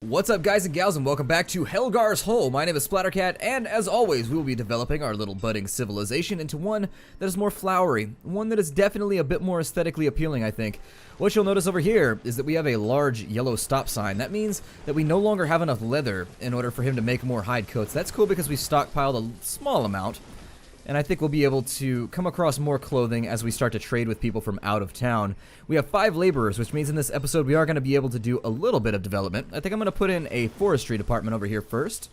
What's up, guys and gals, and welcome back to Helgar's Hole. My name is Splattercat, and as always, we will be developing our little budding civilization into one that is more flowery, one that is definitely a bit more aesthetically appealing, I think. What you'll notice over here is that we have a large yellow stop sign. That means that we no longer have enough leather in order for him to make more hide coats. That's cool because we stockpiled a small amount, and I think we'll be able to come across more clothing as we start to trade with people from out of town. We have 5 laborers, which means in this episode we are going to be able to do a little bit of development. I think I'm going to put in a forestry department over here first.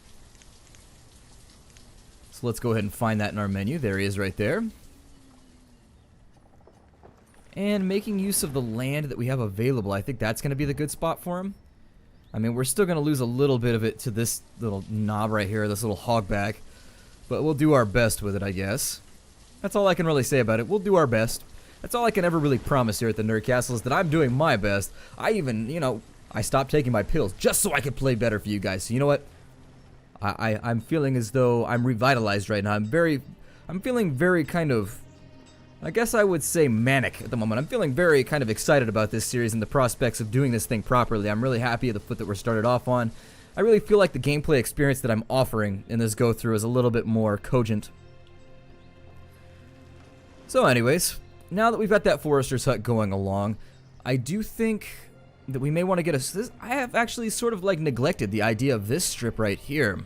So let's go ahead and find that in our menu. There he is right there. And making use of the land that we have available, I think that's going to be the good spot for him. I mean, we're still going to lose a little bit of it to this little knob right here, this little hogback. But we'll do our best with it, I guess. That's all I can really say about it. We'll do our best. That's all I can ever really promise here at the Nerd Castle is that I'm doing my best. I even, I stopped taking my pills just so I could play better for you guys. So you know what? I'm feeling as though I'm revitalized right now. I'm feeling very kind of, I guess I would say manic at the moment. I'm feeling very kind of excited about this series and the prospects of doing this thing properly. I'm really happy at the foot that we're started off on. I really feel like the gameplay experience that I'm offering in this go-through is a little bit more cogent. So anyways, now that we've got that forester's hut going along, I do think that we may want to get a... I have actually sort of like neglected the idea of this strip right here.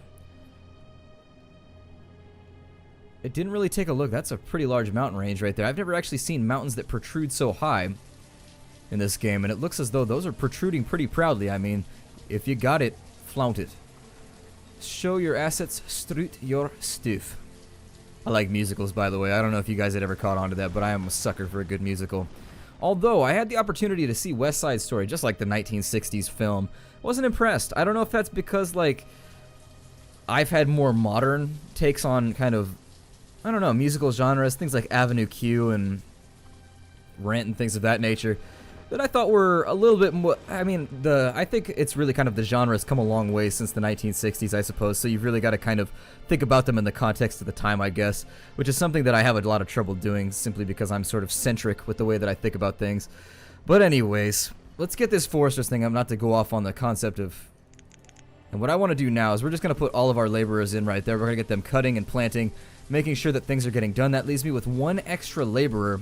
It didn't really take a look. That's a pretty large mountain range right there. I've never actually seen mountains that protrude so high in this game, and it looks as though those are protruding pretty proudly. I mean, if you got it, flaunt it. Show your assets, strut your stuff. I like musicals, by the way. I don't know if you guys had ever caught on to that, but I am a sucker for a good musical. Although, I had the opportunity to see West Side Story, just like the 1960s film. Wasn't impressed. I don't know if that's because, like, I've had more modern takes on kind of, I don't know, musical genres, things like Avenue Q and Rent and things of that nature, that I thought were a little bit more, I think it's really kind of the genre has come a long way since the 1960s, I suppose, so you've really got to kind of think about them in the context of the time, I guess, which is something that I have a lot of trouble doing simply because I'm sort of centric with the way that I think about things. But anyways, let's get this forester's thing up, not to go off on the concept of... And what I want to do now is we're just going to put all of our laborers in right there. We're going to get them cutting and planting, making sure that things are getting done. That leaves me with 1 extra laborer.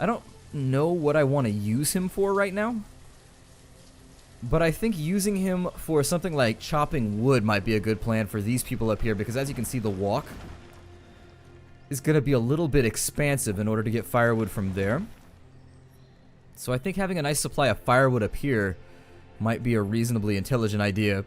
I don't know what I want to use him for right now, but I think using him for something like chopping wood might be a good plan for these people up here, because as you can see, the walk is going to be a little bit expansive in order to get firewood from there. So I think having a nice supply of firewood up here might be a reasonably intelligent idea.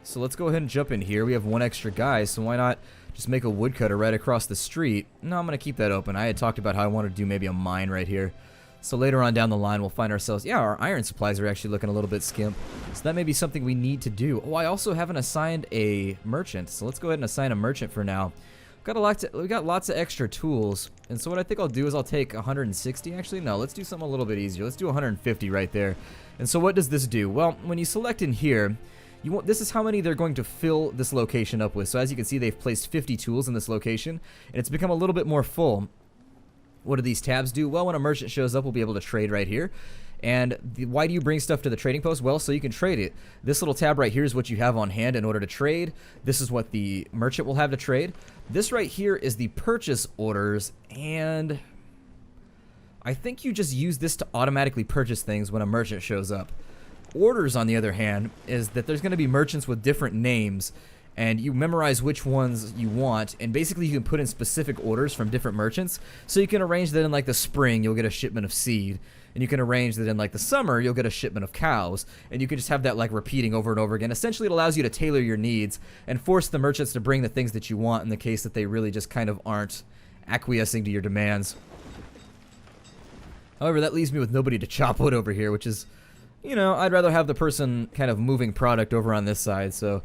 So let's go ahead and jump in here. We have 1 extra guy, so why not just make a woodcutter right across the street? No, I'm going to keep that open. I had talked about how I wanted to do maybe a mine right here. So later on down the line, we'll find ourselves... Yeah, our iron supplies are actually looking a little bit skimp. So that may be something we need to do. Oh, I also haven't assigned a merchant. So let's go ahead and assign a merchant for now. We got lots of extra tools. And so what I think I'll do is I'll take 160. Actually, no, let's do something a little bit easier. Let's do 150 right there. And so what does this do? Well, when you select in here... this is how many they're going to fill this location up with. So as you can see, they've placed 50 tools in this location, and it's become a little bit more full. What do these tabs do? Well, when a merchant shows up, we'll be able to trade right here. And why do you bring stuff to the trading post? Well, so you can trade it. This little tab right here is what you have on hand in order to trade. This is what the merchant will have to trade. This right here is the purchase orders, and I think you just use this to automatically purchase things when a merchant shows up. Orders, on the other hand, is that there's going to be merchants with different names, and you memorize which ones you want, and basically you can put in specific orders from different merchants. So you can arrange that in like the spring you'll get a shipment of seed, and you can arrange that in like the summer you'll get a shipment of cows, and you can just have that like repeating over and over again. Essentially it allows you to tailor your needs and force the merchants to bring the things that you want in the case that they really just kind of aren't acquiescing to your demands. However, that leaves me with nobody to chop wood over here, which is... I'd rather have the person kind of moving product over on this side, so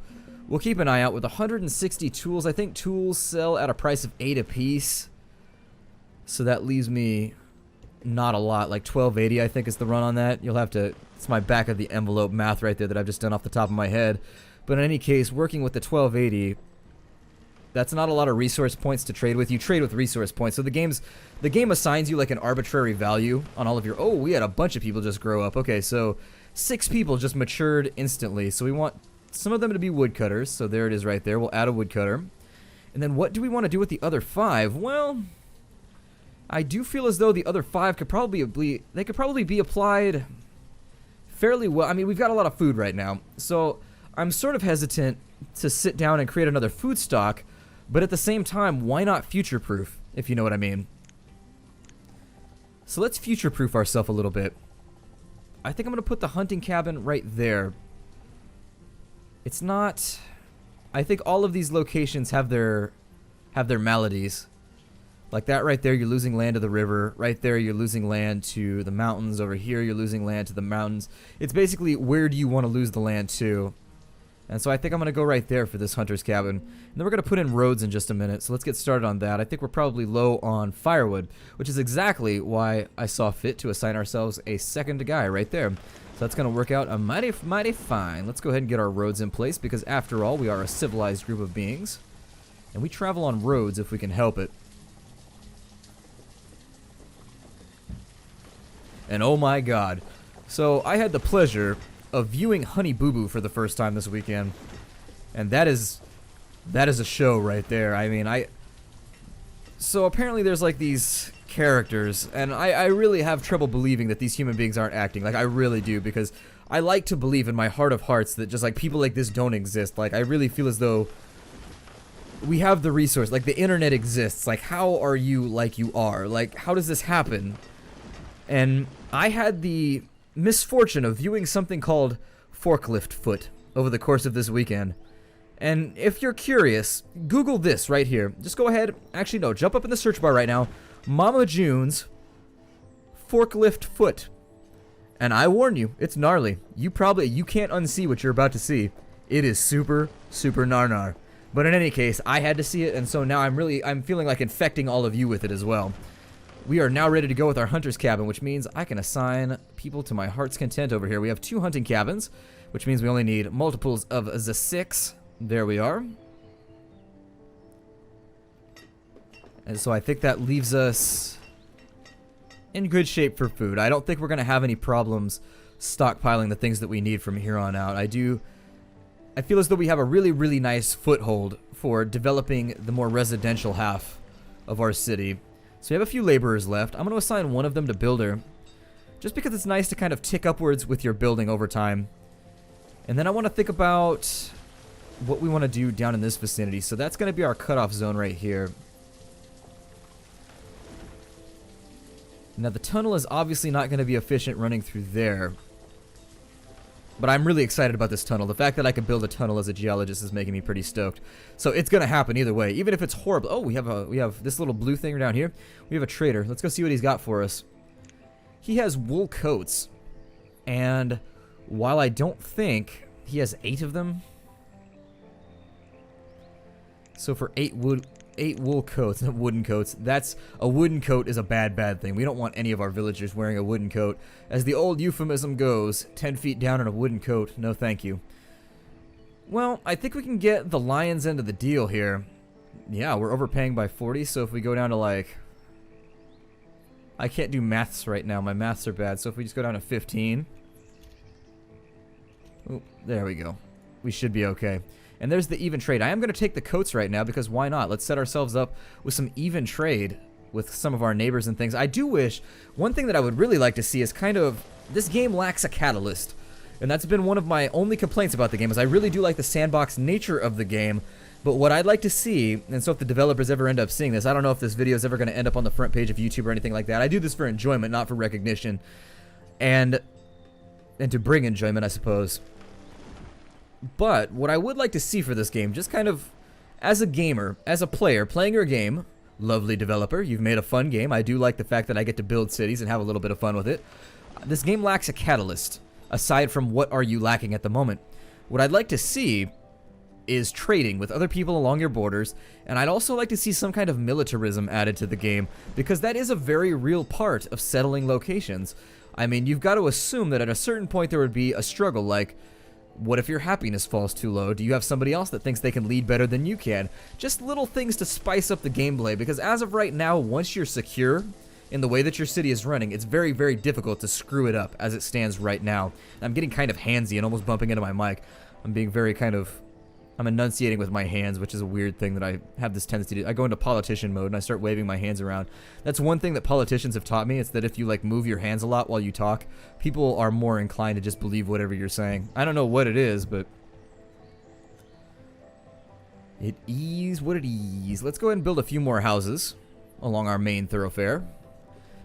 we'll keep an eye out. With 160 tools, I think tools sell at a price of 8 apiece, so that leaves me not a lot, like 1280 I think is the run on that. You'll have to, it's my back of the envelope math right there that I've just done off the top of my head, but in any case, working with the 1280, that's not a lot of resource points to trade with. You trade with resource points. So the game assigns you like an arbitrary value on all of your... Oh, we had a bunch of people just grow up. Okay, so 6 people just matured instantly. So we want some of them to be woodcutters. So there it is right there. We'll add a woodcutter. And then what do we want to do with the other 5? Well, I do feel as though the other 5 could probably be applied fairly well. I mean, we've got a lot of food right now. So I'm sort of hesitant to sit down and create another food stock. But at the same time, why not future-proof, if you know what I mean? So let's future-proof ourselves a little bit. I think I'm going to put the hunting cabin right there. It's not... I think all of these locations have their maladies. Like that right there, you're losing land to the river. Right there, you're losing land to the mountains. Over here, you're losing land to the mountains. It's basically, where do you want to lose the land to? And so I think I'm going to go right there for this hunter's cabin. And then we're going to put in roads in just a minute. So let's get started on that. I think we're probably low on firewood, which is exactly why I saw fit to assign ourselves a second guy right there. So that's going to work out a mighty fine. Let's go ahead and get our roads in place because after all, we are a civilized group of beings. And we travel on roads if we can help it. And oh my god. So I had the pleasure of viewing Honey Boo Boo for the first time this weekend. And that is a show right there. I mean, so apparently there's like these characters, and I really have trouble believing that these human beings aren't acting. Like, I really do, because I like to believe in my heart of hearts that just like people like this don't exist. Like, I really feel as though we have the resource, like the internet exists. Like, how are you like you are? Like, how does this happen? And I had the misfortune of viewing something called Forklift Foot over the course of this weekend. And if you're curious, Google this right here. Just go ahead, actually no, jump up in the search bar right now. Mama June's Forklift Foot. And I warn you, it's gnarly. You can't unsee what you're about to see. It is super, super gnar. But in any case, I had to see it, and so now I'm feeling like infecting all of you with it as well. We are now ready to go with our hunter's cabin, which means I can assign people to my heart's content over here. We have 2 hunting cabins, which means we only need multiples of the 6. There we are. And so I think that leaves us in good shape for food. I don't think we're going to have any problems stockpiling the things that we need from here on out. I feel as though we have a really, really nice foothold for developing the more residential half of our city. So we have a few laborers left. I'm going to assign one of them to builder, just because it's nice to kind of tick upwards with your building over time. And then I want to think about what we want to do down in this vicinity. So that's going to be our cutoff zone right here. Now the tunnel is obviously not going to be efficient running through there. But I'm really excited about this tunnel. The fact that I could build a tunnel as a geologist is making me pretty stoked. So it's going to happen either way, even if it's horrible. Oh, we have this little blue thing down here. We have a trader. Let's go see what he's got for us. He has wool coats. And while I don't think he has 8 of them. So for 8 wool coats, not wooden coats. A wooden coat is a bad thing. We don't want any of our villagers wearing a wooden coat. As the old euphemism goes, 10 feet down in a wooden coat, no thank you. Well, I think we can get the lion's end of the deal here. Yeah, we're overpaying by 40, so if we go down to like... I can't do maths right now, my maths are bad, so if we just go down to 15... Oh, there we go. We should be okay. And there's the even trade. I am going to take the coats right now because why not? Let's set ourselves up with some even trade with some of our neighbors and things. I do wish, one thing that I would really like to see is kind of, this game lacks a catalyst. And that's been one of my only complaints about the game, is I really do like the sandbox nature of the game. But what I'd like to see, and so if the developers ever end up seeing this, I don't know if this video is ever going to end up on the front page of YouTube or anything like that. I do this for enjoyment, not for recognition. And to bring enjoyment, I suppose. But what I would like to see for this game, just kind of as a gamer, as a player, playing your game, lovely developer, you've made a fun game. I do like the fact that I get to build cities and have a little bit of fun with it. This game lacks a catalyst, aside from what are you lacking at the moment. What I'd like to see is trading with other people along your borders, and I'd also like to see some kind of militarism added to the game, because that is a very real part of settling locations. I mean, you've got to assume that at a certain point there would be a struggle, like, what if your happiness falls too low? Do you have somebody else that thinks they can lead better than you can? Just little things to spice up the gameplay, because as of right now, once you're secure in the way that your city is running, it's very, very difficult to screw it up as it stands right now. And I'm getting kind of handsy and almost bumping into my mic. I'm being very kind of... I'm enunciating with my hands, which is a weird thing that I have this tendency to do. I go into politician mode and I start waving my hands around. That's one thing that politicians have taught me. It's that if you like move your hands a lot while you talk, people are more inclined to just believe whatever you're saying. I don't know what it is, but it is what it is. Let's go ahead and build a few more houses along our main thoroughfare.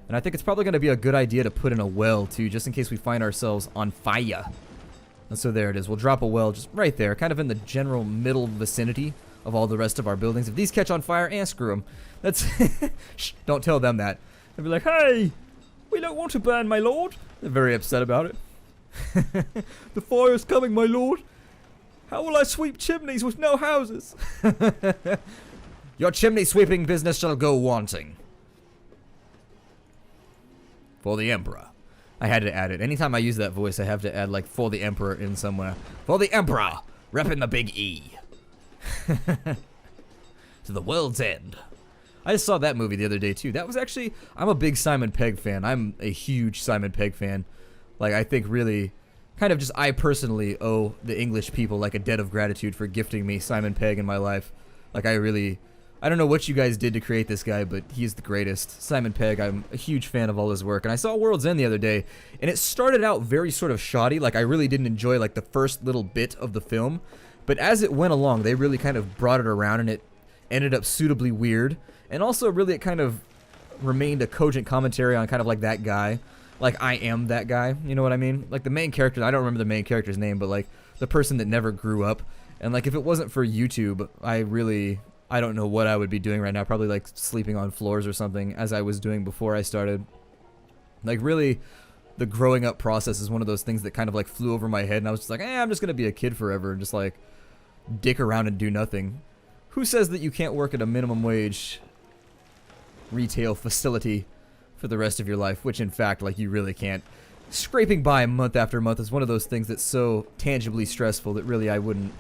And I think it's probably going to be a good idea to put in a well too, just in case we find ourselves on fire. And so there it is. We'll drop a well just right there, kind of in the general middle vicinity of all the rest of our buildings. If these catch on fire, screw them. That's... Shh, don't tell them that. They'll be like, hey, we don't want to burn, my lord. They're very upset about it. The fire's coming, my lord. How will I sweep chimneys with no houses? Your chimney sweeping business shall go wanting. For the Emperor. I had to add it. Anytime I use that voice, I have to add, like, for the Emperor in somewhere. For the Emperor! Reppin' the big E. To the world's end. I just saw that movie the other day, too. That was actually... I'm a big Simon Pegg fan. I'm a huge Simon Pegg fan. Like, I think really... Kind of just, I personally owe the English people, like, a debt of gratitude for gifting me Simon Pegg in my life. Like, I really... I don't know what you guys did to create this guy, but he's the greatest. Simon Pegg, I'm a huge fan of all his work. And I saw World's End the other day, and it started out very sort of shoddy. Like, I really didn't enjoy, like, the first little bit of the film. But as it went along, they really kind of brought it around, and it ended up suitably weird. And also, really, it kind of remained a cogent commentary on kind of like that guy. Like, I am that guy, you know what I mean? Like, the main character, I don't remember the main character's name, but, like, the person that never grew up. And, like, if it wasn't for YouTube, I don't know what I would be doing right now. Probably like sleeping on floors or something, as I was doing before I started. Like, really, the growing up process is one of those things that kind of like flew over my head, and I was just like, I'm just gonna be a kid forever and just like dick around and do nothing. Who says that you can't work at a minimum wage retail facility for the rest of your life? Which in fact, like, you really can't. Scraping by month after month is one of those things that's so tangibly stressful that really I wouldn't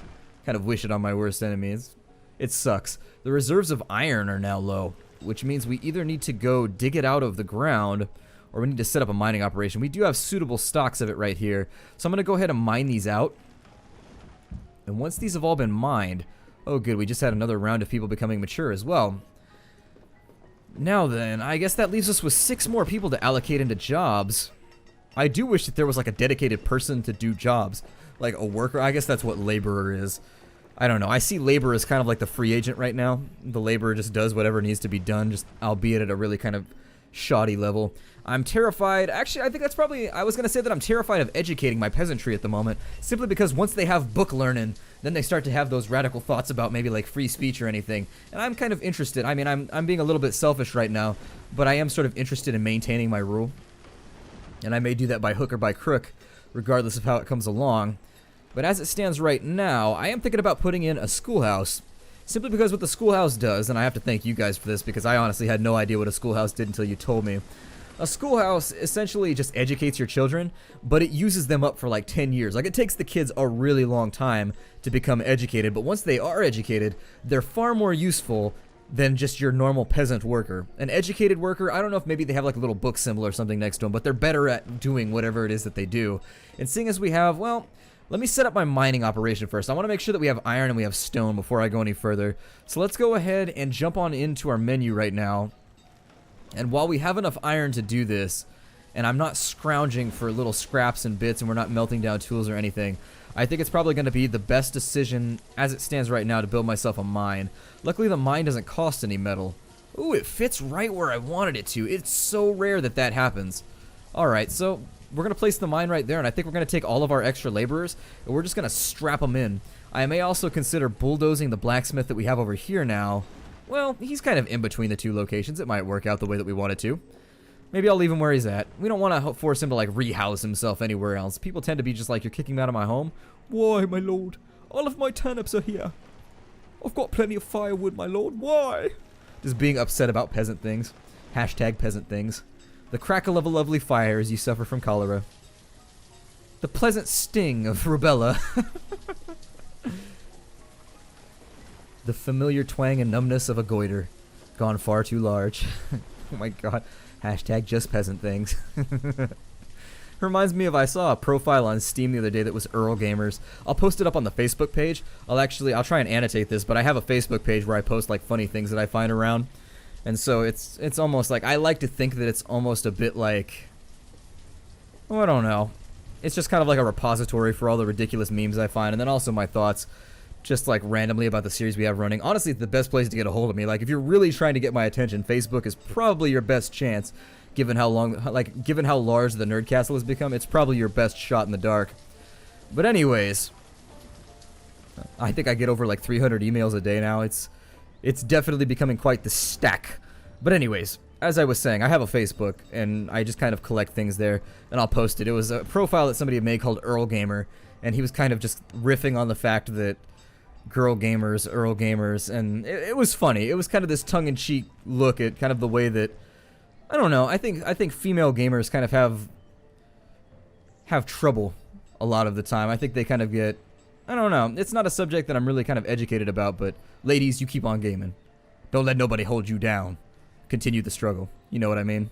kind of wish it on my worst enemies. It sucks. The reserves of iron are now low, which means we either need to go dig it out of the ground, or we need to set up a mining operation. We do have suitable stocks of it right here, so I'm going to go ahead and mine these out. And once these have all been mined, oh good, we just had another round of people becoming mature as well. Now then, I guess that leaves us with 6 more people to allocate into jobs. I do wish that there was like a dedicated person to do jobs, like a worker. I guess that's what laborer is. I don't know. I see labor as kind of like the free agent right now. The laborer just does whatever needs to be done, just albeit at a really kind of shoddy level. I'm terrified. Actually, I think that's probably... I was going to say that I'm terrified of educating my peasantry at the moment, simply because once they have book learning, then they start to have those radical thoughts about maybe like free speech or anything. And I'm kind of interested. I mean, I'm being a little bit selfish right now, but I am sort of interested in maintaining my rule. And I may do that by hook or by crook, regardless of how it comes along. But as it stands right now, I am thinking about putting in a schoolhouse. Simply because what the schoolhouse does, and I have to thank you guys for this because I honestly had no idea what a schoolhouse did until you told me. A schoolhouse essentially just educates your children, but it uses them up for like 10 years. Like, it takes the kids a really long time to become educated, but once they are educated, they're far more useful than just your normal peasant worker. An educated worker, I don't know if maybe they have like a little book symbol or something next to them, but they're better at doing whatever it is that they do. And seeing as we have, well... Let me set up my mining operation first. I want to make sure that we have iron and we have stone before I go any further. So let's go ahead and jump on into our menu right now. And while we have enough iron to do this, and I'm not scrounging for little scraps and bits and we're not melting down tools or anything, I think it's probably going to be the best decision as it stands right now to build myself a mine. Luckily the mine doesn't cost any metal. Ooh, it fits right where I wanted it to. It's so rare that that happens. Alright, so... we're going to place the mine right there, and I think we're going to take all of our extra laborers, and we're just going to strap them in. I may also consider bulldozing the blacksmith that we have over here now. Well, he's kind of in between the two locations. It might work out the way that we want it to. Maybe I'll leave him where he's at. We don't want to force him to, like, rehouse himself anywhere else. People tend to be just like, you're kicking me out of my home? Why, my lord? All of my turnips are here. I've got plenty of firewood, my lord. Why? Just being upset about peasant things. Hashtag peasant things. The crackle of a lovely fire as you suffer from cholera. The pleasant sting of rubella. The familiar twang and numbness of a goiter. Gone far too large. Oh my god. Hashtag just peasant things. Reminds me of, I saw a profile on Steam the other day that was Earl Gamers. I'll post it up on the Facebook page. I'll try and annotate this, but I have a Facebook page where I post like funny things that I find around. And so it's almost like, I like to think that it's almost a bit like, oh, I don't know. It's just kind of like a repository for all the ridiculous memes I find, and then also my thoughts just like randomly about the series we have running. Honestly, it's the best place to get a hold of me. Like, if you're really trying to get my attention, Facebook is probably your best chance. Given how large the Nerd Castle has become, it's probably your best shot in the dark. But anyways, I think I get over like 300 emails a day now. It's definitely becoming quite the stack. But anyways, as I was saying, I have a Facebook, and I just kind of collect things there, and I'll post it. It was a profile that somebody had made called Earl Gamer, and he was kind of just riffing on the fact that girl gamers, Earl gamers, and it was funny. It was kind of this tongue-in-cheek look at kind of the way that, I don't know, I think female gamers kind of have trouble a lot of the time. I think they kind of get, I don't know, it's not a subject that I'm really kind of educated about, but ladies, you keep on gaming. Don't let nobody hold you down. Continue the struggle. You know what I mean?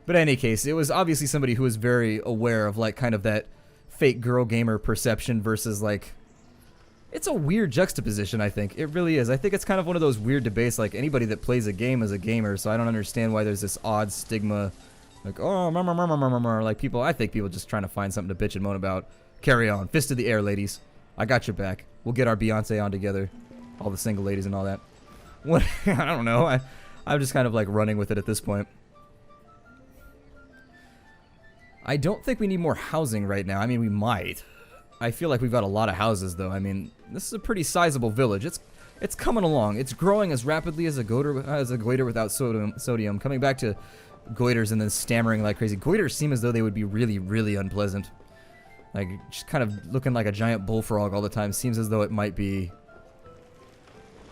But in any case, it was obviously somebody who was very aware of like kind of that fake girl gamer perception versus like, it's a weird juxtaposition, I think. It really is. I think it's kind of one of those weird debates, like anybody that plays a game is a gamer, so I don't understand why there's this odd stigma, like, oh, like people, I think people just trying to find something to bitch and moan about. Carry on. Fist of the air, ladies. I got your back. We'll get our Beyonce on together. All the single ladies and all that. What? I don't know. I'm just kind of like running with it at this point. I don't think we need more housing right now. I mean, we might. I feel like we've got a lot of houses, though. I mean, this is a pretty sizable village. It's coming along. It's growing as rapidly as a goiter without sodium. Coming back to goiters and then stammering like crazy. Goiters seem as though they would be really, really unpleasant. Like, just kind of looking like a giant bullfrog all the time. Seems as though it might be...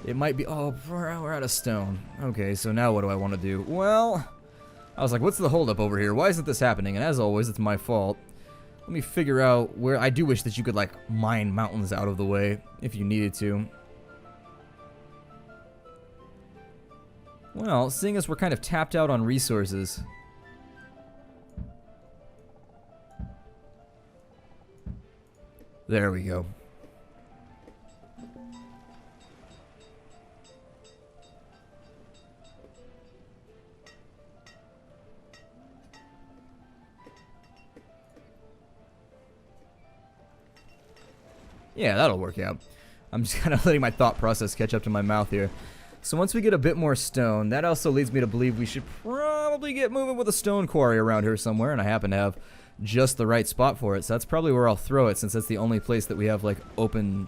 Oh, we're out of stone. Okay, so now what do I want to do? Well, I was like, what's the holdup over here? Why isn't this happening? And as always, it's my fault. Let me figure out where... I do wish that you could, like, mine mountains out of the way if you needed to. Well, seeing as we're kind of tapped out on resources... There we go. Yeah, that'll work out. I'm just kind of letting my thought process catch up to my mouth here. So once we get a bit more stone, that also leads me to believe we should probably get moving with a stone quarry around here somewhere, and I happen to have just the right spot for it, so that's probably where I'll throw it, since that's the only place that we have, like, open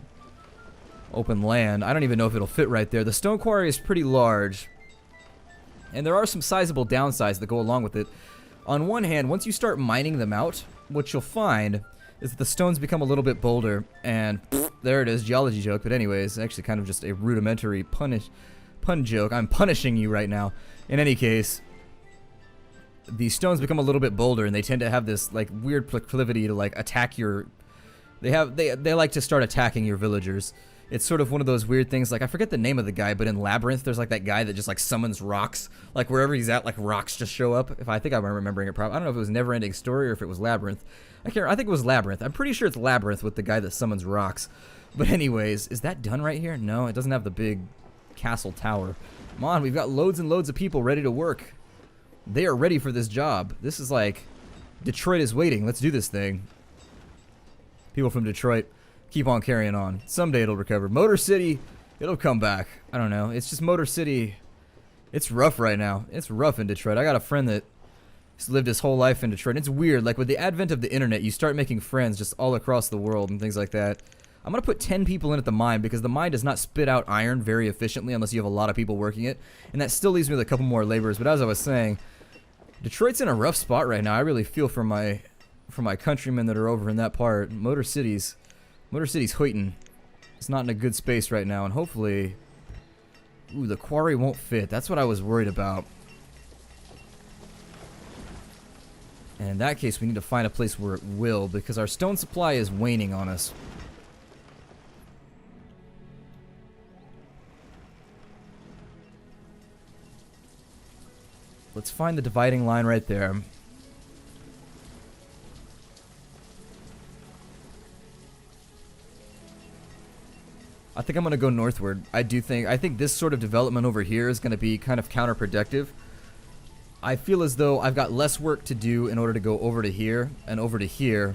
land. I don't even know if it'll fit right there. The stone quarry is pretty large, and there are some sizable downsides that go along with it. On one hand, once you start mining them out, what you'll find is that the stones become a little bit bolder, and there it is, geology joke, but anyways, actually kind of just a rudimentary pun joke. I'm punishing you right now. In any case, the stones become a little bit bolder, and they tend to have this, like, weird proclivity to, like, attack your... They like to start attacking your villagers. It's sort of one of those weird things, like, I forget the name of the guy, but in Labyrinth, there's, like, that guy that just, like, summons rocks. Like, wherever he's at, like, rocks just show up. I think I'm remembering it properly. I don't know if it was Neverending Story or if it was Labyrinth. I think it was Labyrinth. I'm pretty sure it's Labyrinth with the guy that summons rocks. But anyways, is that done right here? No, it doesn't have the big castle tower. Come on, we've got loads and loads of people ready to work. They are ready for this job. This is like, Detroit is waiting. Let's do this thing. People from Detroit, keep on carrying on. Someday it'll recover. Motor City, it'll come back. I don't know. It's just Motor City. It's rough right now. It's rough in Detroit. I got a friend that has lived his whole life in Detroit. And it's weird. Like, with the advent of the internet, you start making friends just all across the world and things like that. I'm going to put 10 people in at the mine because the mine does not spit out iron very efficiently unless you have a lot of people working it. And that still leaves me with a couple more laborers. But as I was saying, Detroit's in a rough spot right now. I really feel for my countrymen that are over in that part. Motor City's hoitin'. It's not in a good space right now, and hopefully... Ooh, the quarry won't fit. That's what I was worried about. And in that case, we need to find a place where it will, because our stone supply is waning on us. Let's find the dividing line right there. I think I'm going to go northward. I think this sort of development over here is going to be kind of counterproductive. I feel as though I've got less work to do in order to go over to here and over to here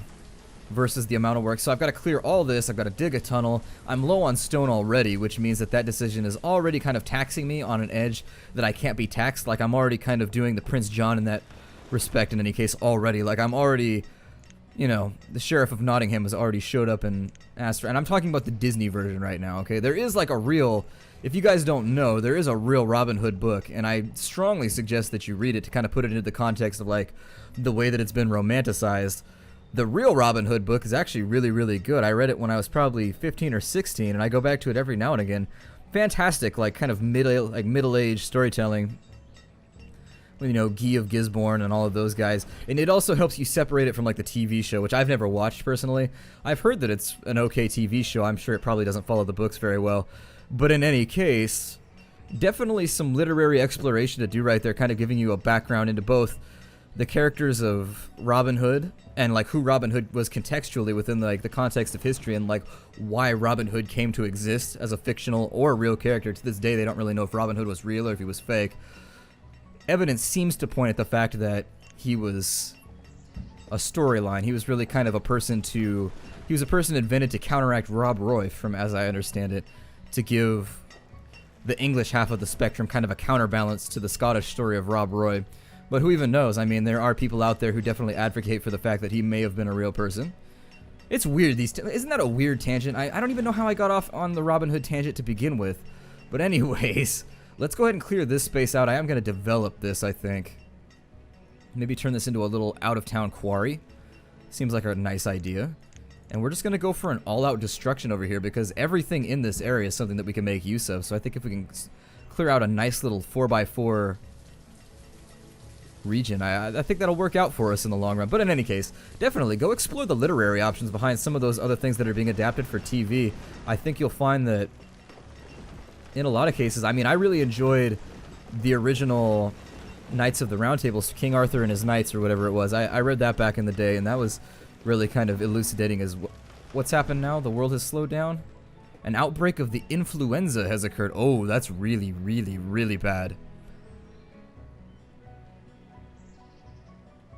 versus the amount of work. So I've got to clear all this. I've got to dig a tunnel. I'm low on stone already, which means that that decision is already kind of taxing me on an edge that I can't be taxed. Like, I'm already kind of doing the Prince John in that respect in any case already. Like, I'm already, you know, the Sheriff of Nottingham has already showed up and asked for, and I'm talking about the Disney version right now, okay? There is like a real, if you guys don't know, there is a real Robin Hood book, and I strongly suggest that you read it to kind of put it into the context of like the way that it's been romanticized. The real Robin Hood book is actually really, really good. I read it when I was probably 15 or 16, and I go back to it every now and again. Fantastic, like kind of middle-aged storytelling. You know, Guy of Gisborne and all of those guys. And it also helps you separate it from like the TV show, which I've never watched personally. I've heard that it's an okay TV show. I'm sure it probably doesn't follow the books very well. But in any case, definitely some literary exploration to do right there, kind of giving you a background into both the characters of Robin Hood and like who Robin Hood was contextually within like the context of history, and like why Robin Hood came to exist as a fictional or real character. To this day, they don't really know if Robin Hood was real or if he was fake. Evidence seems to point at the fact that he was a storyline. He was really kind of a person to... He was a person invented to counteract Rob Roy, from as I understand it, to give the English half of the spectrum kind of a counterbalance to the Scottish story of Rob Roy. But who even knows? I mean, there are people out there who definitely advocate for the fact that he may have been a real person. It's weird. Isn't that a weird tangent? I don't even know how I got off on the Robin Hood tangent to begin with. But anyways... Let's go ahead and clear this space out. I am going to develop this, I think. Maybe turn this into a little out-of-town quarry. Seems like a nice idea. And we're just going to go for an all-out destruction over here because everything in this area is something that we can make use of. So I think if we can clear out a nice little 4x4 region, I think that'll work out for us in the long run. But in any case, definitely go explore the literary options behind some of those other things that are being adapted for TV. I think you'll find that in a lot of cases, I mean, I really enjoyed the original Knights of the Round Table, King Arthur and his Knights, or whatever it was. I read that back in the day, and that was really kind of elucidating as what's happened now. The world has slowed down. An outbreak of the influenza has occurred. Oh, that's really, really, really bad.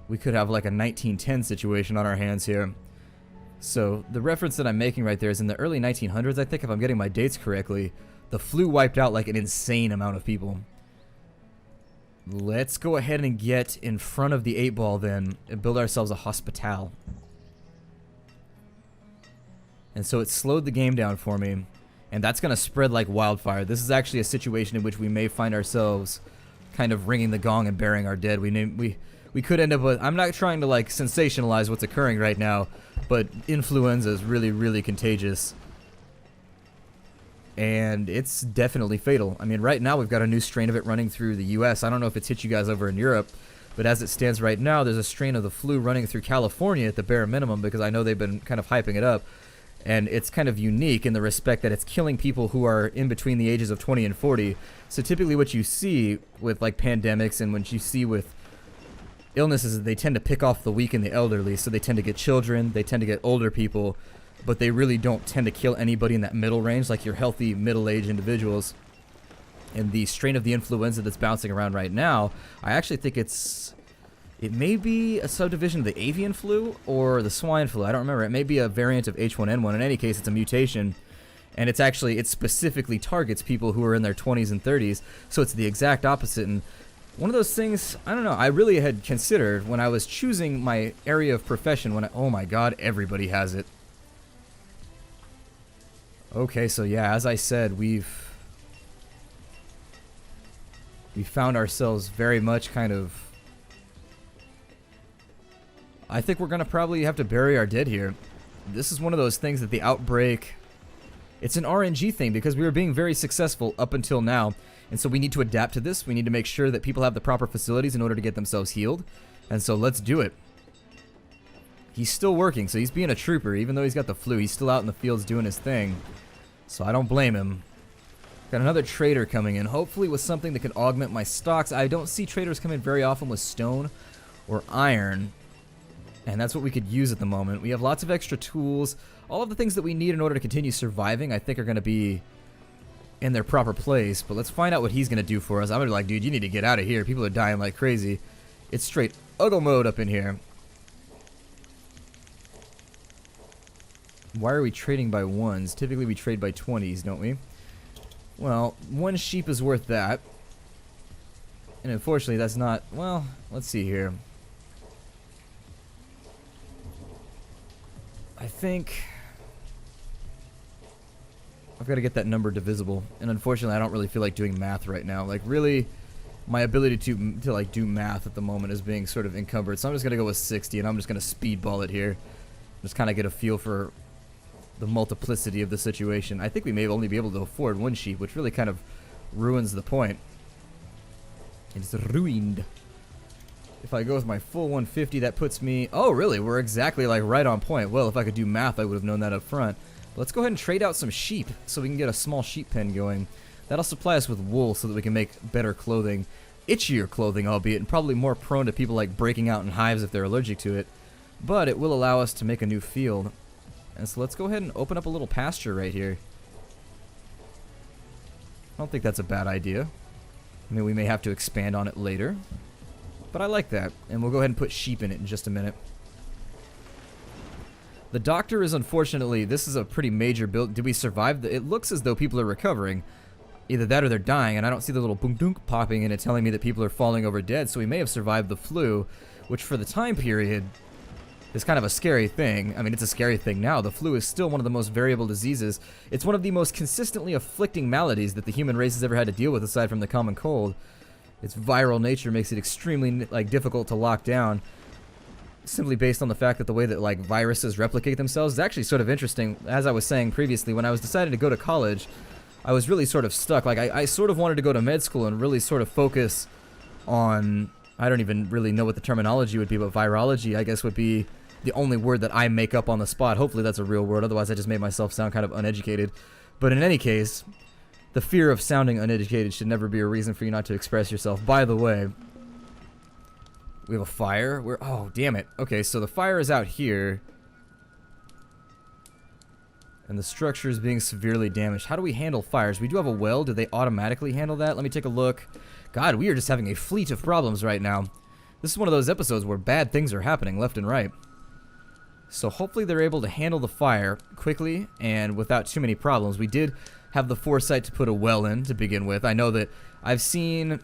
We could have like a 1910 situation on our hands here. So the reference that I'm making right there is in the early 1900s, I think, if I'm getting my dates correctly. The flu wiped out like an insane amount of people. Let's go ahead and get in front of the 8-ball then and build ourselves a hospital. And so it slowed the game down for me. And that's going to spread like wildfire. This is actually a situation in which we may find ourselves kind of ringing the gong and burying our dead. We could end up with... I'm not trying to like sensationalize what's occurring right now, but influenza is really, really contagious. And it's definitely fatal. I mean, right now we've got a new strain of it running through the US. I don't know if it's hit you guys over in Europe, but as it stands right now, there's a strain of the flu running through California at the bare minimum, because I know they've been kind of hyping it up. And it's kind of unique in the respect that it's killing people who are in between the ages of 20 and 40. So typically what you see with like pandemics and what you see with illnesses is they tend to pick off the weak and the elderly. So they tend to get children, they tend to get older people, but they really don't tend to kill anybody in that middle range, like your healthy middle-aged individuals. And the strain of the influenza that's bouncing around right now, I actually think it may be a subdivision of the avian flu or the swine flu. I don't remember. It may be a variant of H1N1. In any case, it's a mutation, and it specifically targets people who are in their 20s and 30s. So it's the exact opposite. And one of those things, I don't know, I really had considered when I was choosing my area of profession. Oh my God, everybody has it. Okay, so yeah, as I said, we found ourselves very much kind of... I think we're going to probably have to bury our dead here. This is one of those things that the outbreak... It's an RNG thing because we were being very successful up until now. And so we need to adapt to this. We need to make sure that people have the proper facilities in order to get themselves healed. And so let's do it. He's still working, so he's being a trooper. Even though he's got the flu, he's still out in the fields doing his thing. So I don't blame him. Got another trader coming in, hopefully with something that can augment my stocks. I don't see traders come in very often with stone or iron, and that's what we could use at the moment. We have lots of extra tools. All of the things that we need in order to continue surviving, I think, are going to be in their proper place. But let's find out what he's going to do for us. I'm going to be like, dude, you need to get out of here. People are dying like crazy. It's straight Uggle mode up in here. Why are we trading by ones? Typically we trade by 20s, don't we? Well, one sheep is worth that. And unfortunately that's not... Well, let's see here. I think... I've got to get that number divisible. And unfortunately I don't really feel like doing math right now. Like really, my ability to like do math at the moment is being sort of encumbered. So I'm just going to go with 60 and I'm just going to speedball it here. Just kind of get a feel for the multiplicity of the situation. I think we may only be able to afford one sheep, which really kind of ruins the point. It's ruined. If I go with my full 150, that puts me... Oh, really? We're exactly like right on point. Well, if I could do math, I would have known that up front. But let's go ahead and trade out some sheep so we can get a small sheep pen going. That'll supply us with wool so that we can make better clothing. Itchier clothing, albeit, and probably more prone to people like breaking out in hives if they're allergic to it. But it will allow us to make a new field. And so let's go ahead and open up a little pasture right here. I don't think that's a bad idea. I mean, we may have to expand on it later. But I like that. And we'll go ahead and put sheep in it in just a minute. The doctor is unfortunately... This is a pretty major build. Did we survive? It looks as though people are recovering. Either that or they're dying. And I don't see the little boom dunk popping in it telling me that people are falling over dead. So we may have survived the flu. Which for the time period... is kind of a scary thing. I mean, it's a scary thing now. The flu is still one of the most variable diseases. It's one of the most consistently afflicting maladies that the human race has ever had to deal with aside from the common cold. Its viral nature makes it extremely difficult to lock down, simply based on the fact that the way that viruses replicate themselves is actually sort of interesting. As I was saying previously, when I was deciding to go to college, I was really sort of stuck. I sort of wanted to go to med school and really sort of focus on... I don't even really know what the terminology would be, but virology, I guess, would be the only word that I make up on the spot. Hopefully that's a real word, otherwise I just made myself sound kind of uneducated. But in any case, the fear of sounding uneducated should never be a reason for you not to express yourself. By the way, we have a fire. Oh, damn it. Okay, so the fire is out here. And the structure is being severely damaged. How do we handle fires? We do have a well. Do they automatically handle that? Let me take a look. God, we are just having a fleet of problems right now. This is one of those episodes where bad things are happening left and right. So hopefully they're able to handle the fire quickly and without too many problems. We did have the foresight to put a well in to begin with. I know that I've seen...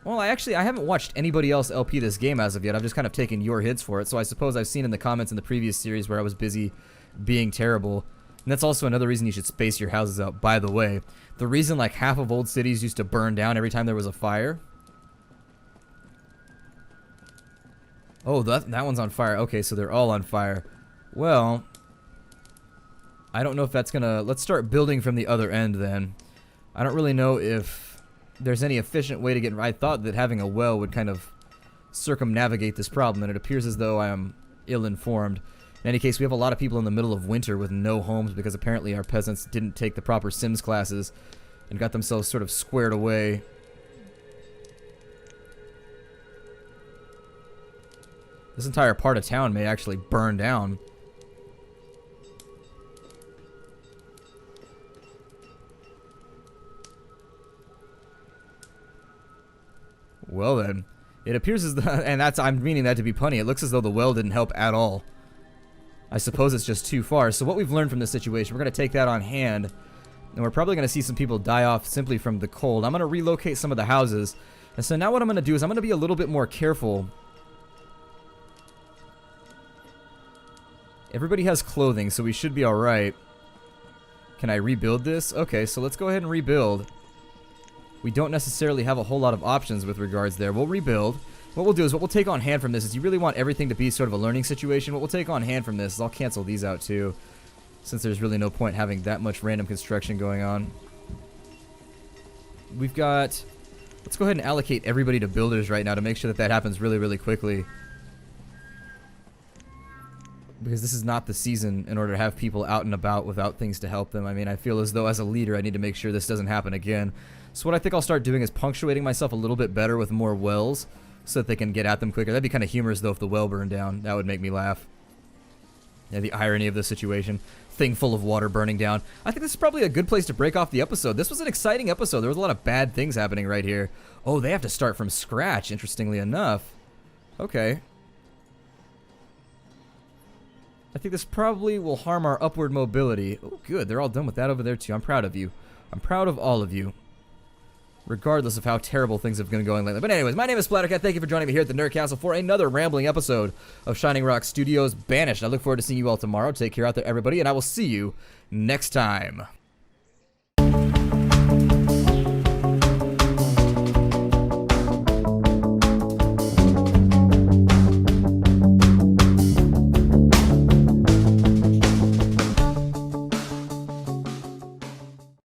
Well, I haven't watched anybody else LP this game as of yet. I've just kind of taken your hits for it. So I suppose I've seen in the comments in the previous series where I was busy being terrible. And that's also another reason you should space your houses out, by the way. The reason half of old cities used to burn down every time there was a fire... Oh, that one's on fire. Okay, so they're all on fire. Well, I don't know if that's gonna... Let's start building from the other end then. I don't really know if there's any efficient way to get... I thought that having a well would kind of circumnavigate this problem, and it appears as though I am ill-informed. In any case, we have a lot of people in the middle of winter with no homes because apparently our peasants didn't take the proper Sims classes and got themselves sort of squared away. This entire part of town may actually burn down. Well then, it appears as though, and I'm meaning that to be punny, it looks as though the well didn't help at all. I suppose it's just too far. So what we've learned from this situation, we're going to take that on hand, and we're probably going to see some people die off simply from the cold. I'm going to relocate some of the houses, and so now what I'm going to do is I'm going to be a little bit more careful. Everybody has clothing, so we should be alright. Can I rebuild this? Okay, so let's go ahead and rebuild. We don't necessarily have a whole lot of options with regards there. We'll rebuild. What we'll do is, what we'll take on hand from this is, you really want everything to be sort of a learning situation. What we'll take on hand from this is, I'll cancel these out too, since there's really no point having that much random construction going on. We've got... Let's go ahead and allocate everybody to builders right now to make sure that that happens really, really quickly. because this is not the season in order to have people out and about without things to help them. I mean, I feel as though as a leader I need to make sure this doesn't happen again. So what I think I'll start doing is punctuating myself a little bit better with more wells so that they can get at them quicker. That'd be kind of humorous though if the well burned down. That would make me laugh. Yeah, the irony of the situation. Thing full of water burning down. I think this is probably a good place to break off the episode. This was an exciting episode. There was a lot of bad things happening right here. Oh, they have to start from scratch, interestingly enough. Okay. I think this probably will harm our upward mobility. Oh, good. They're all done with that over there, too. I'm proud of you. I'm proud of all of you. Regardless of how terrible things have been going lately. But anyways, my name is Splattercat. Thank you for joining me here at the Nerd Castle for another rambling episode of Shining Rock Studios Banished. I look forward to seeing you all tomorrow. Take care out there, everybody, and I will see you next time.